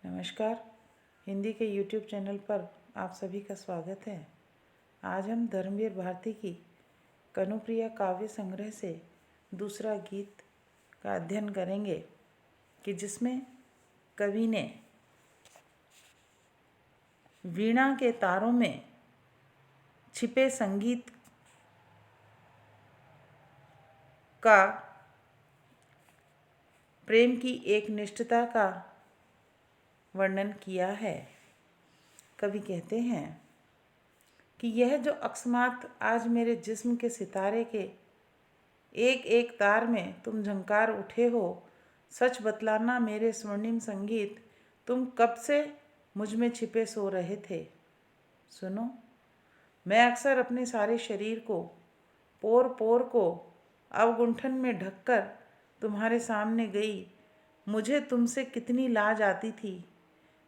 नमस्कार। हिंदी के YouTube channel पर आप सभी का स्वागत है। आज हम धर्मवीर भारती की कनुप्रिया काव्य संग्रह से दूसरा गीत का अध्ययन करेंगे कि जिसमें कवि ने वीणा के तारों में छिपे संगीत का प्रेम की एक निष्ठता का वर्णन किया है। कवि कहते हैं कि यह जो अकस्मात आज मेरे जिस्म के सितारे के एक एक तार में तुम झंकार उठे हो, सच बतलाना मेरे स्वर्णिम संगीत, तुम कब से मुझ में छिपे सो रहे थे। सुनो, मैं अक्सर अपने सारे शरीर को, पोर पोर को अवगुंठन में ढककर तुम्हारे सामने गई। मुझे तुमसे कितनी लाज आती थी।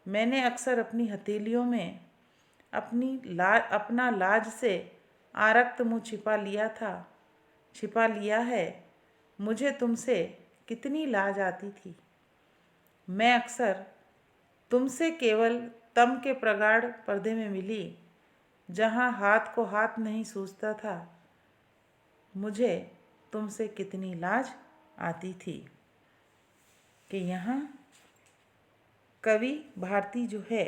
मैंने अक्सर अपनी हथेलियों में अपना लाज से आरक्त मुँह छिपा लिया है। मुझे तुमसे कितनी लाज आती थी। मैं अक्सर तुमसे केवल तम के प्रगाढ़ पर्दे में मिली, जहाँ हाथ को हाथ नहीं सूझता था। मुझे तुमसे कितनी लाज आती थी। कि यहाँ कवि भारती जो है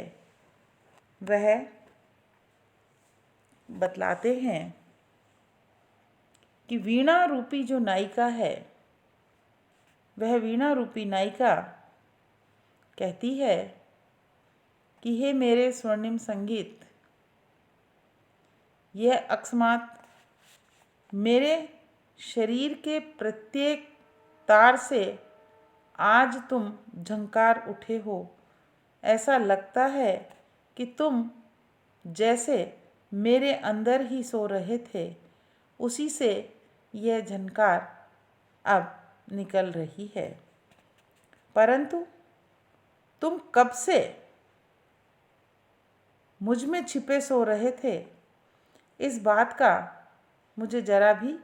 वह बतलाते हैं कि वीणा रूपी जो नायिका है, वह वीणा रूपी नायिका कहती है कि हे मेरे स्वर्णिम संगीत, यह अकस्मात मेरे शरीर के प्रत्येक तार से आज तुम झंकार उठे हो। ऐसा लगता है कि तुम जैसे मेरे अंदर ही सो रहे थे, उसी से यह झनकार अब निकल रही है। परंतु तुम कब से मुझ में छिपे सो रहे थे, इस बात का मुझे जरा भी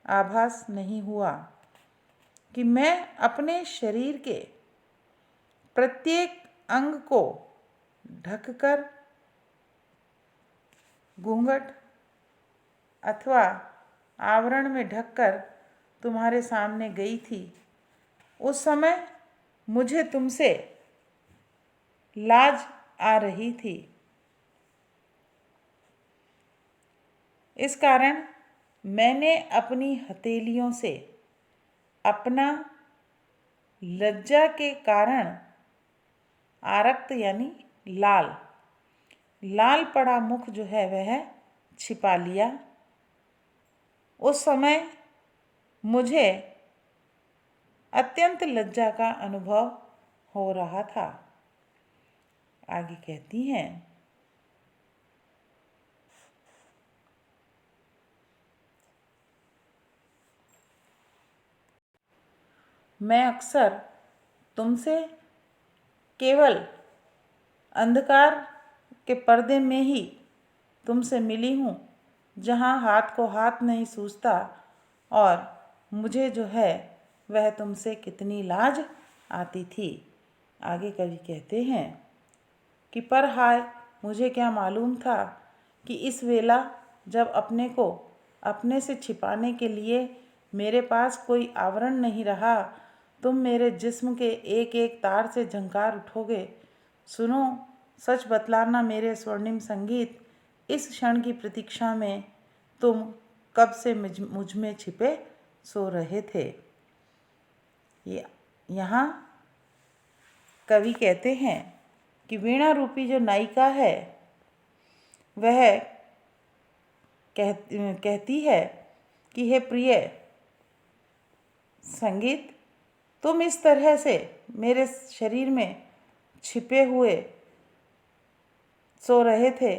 आभास नहीं हुआ कि मैं अपने शरीर के प्रत्येक अंग को ढककर घूंघट अथवा आवरण में ढककर तुम्हारे सामने गई थी। उस समय मुझे तुमसे लाज आ रही थी। इस कारण मैंने अपनी हथेलियों से अपना लज्जा के कारण आरक्त यानी लाल पड़ा मुख जो है वह छिपा लिया। उस समय मुझे अत्यंत लज्जा का अनुभव हो रहा था। आगे कहती हैं, मैं अक्सर तुमसे केवल अंधकार के पर्दे में ही तुमसे मिली हूँ, जहाँ हाथ को हाथ नहीं सूझता, और मुझे जो है वह तुमसे कितनी लाज आती थी। आगे कवि कहते हैं कि पर हाय, मुझे क्या मालूम था कि इस वेला जब अपने को अपने से छिपाने के लिए मेरे पास कोई आवरण नहीं रहा, तुम मेरे जिस्म के एक एक तार से झंकार उठोगे। सुनो, सच बतलाना मेरे स्वर्णिम संगीत, इस क्षण की प्रतीक्षा में तुम कब से मुझ में छिपे सो रहे थे। यहाँ कवि कहते हैं कि वीणा रूपी जो नायिका है वह कहती है कि हे प्रिय संगीत, तुम इस तरह से मेरे शरीर में छिपे हुए सो रहे थे।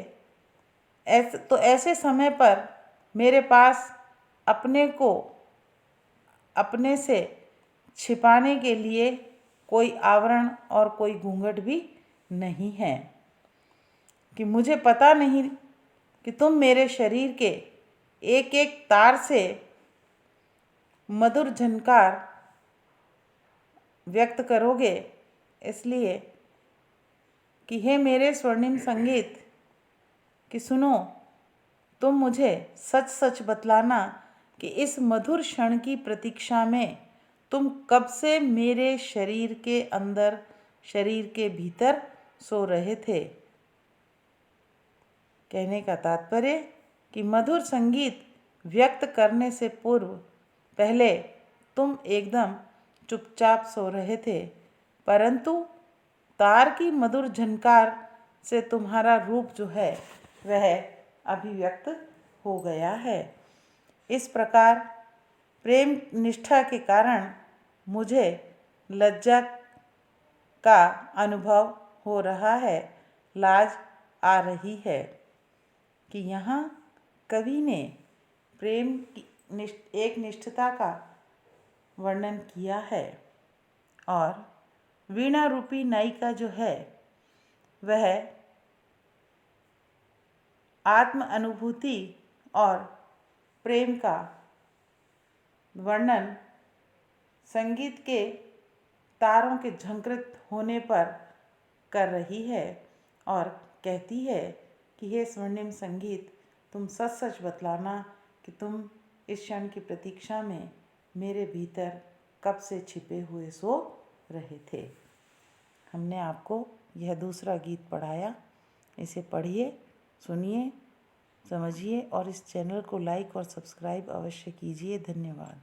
ऐसे समय पर मेरे पास अपने को अपने से छिपाने के लिए कोई आवरण और कोई घूंघट भी नहीं है। कि मुझे पता नहीं कि तुम मेरे शरीर के एक एक तार से मधुर झनकार व्यक्त करोगे, इसलिए कि हे मेरे स्वर्णिम संगीत कि सुनो, तुम मुझे सच सच बतलाना कि इस मधुर क्षण की प्रतीक्षा में तुम कब से मेरे शरीर के अंदर, शरीर के भीतर सो रहे थे। कहने का तात्पर्य कि मधुर संगीत व्यक्त करने से पूर्व पहले तुम एकदम चुपचाप सो रहे थे, परंतु तार की मधुर झनकार से तुम्हारा रूप जो है वह अभिव्यक्त हो गया है। इस प्रकार प्रेम निष्ठा के कारण मुझे लज्जा का अनुभव हो रहा है, लाज आ रही है कि यहाँ कवि ने प्रेम की एक निष्ठता का वर्णन किया है और वीणा रूपी नायिका जो है वह आत्म अनुभूति और प्रेम का वर्णन संगीत के तारों के झंकृत होने पर कर रही है और कहती है कि हे स्वर्णिम संगीत, तुम सच सच बतलाना कि तुम इस क्षण की प्रतीक्षा में मेरे भीतर कब से छिपे हुए सो रहे थे। हमने आपको यह दूसरा गीत पढ़ाया। इसे पढ़िए, सुनिए, समझिए और इस चैनल को लाइक और सब्सक्राइब अवश्य कीजिए। धन्यवाद।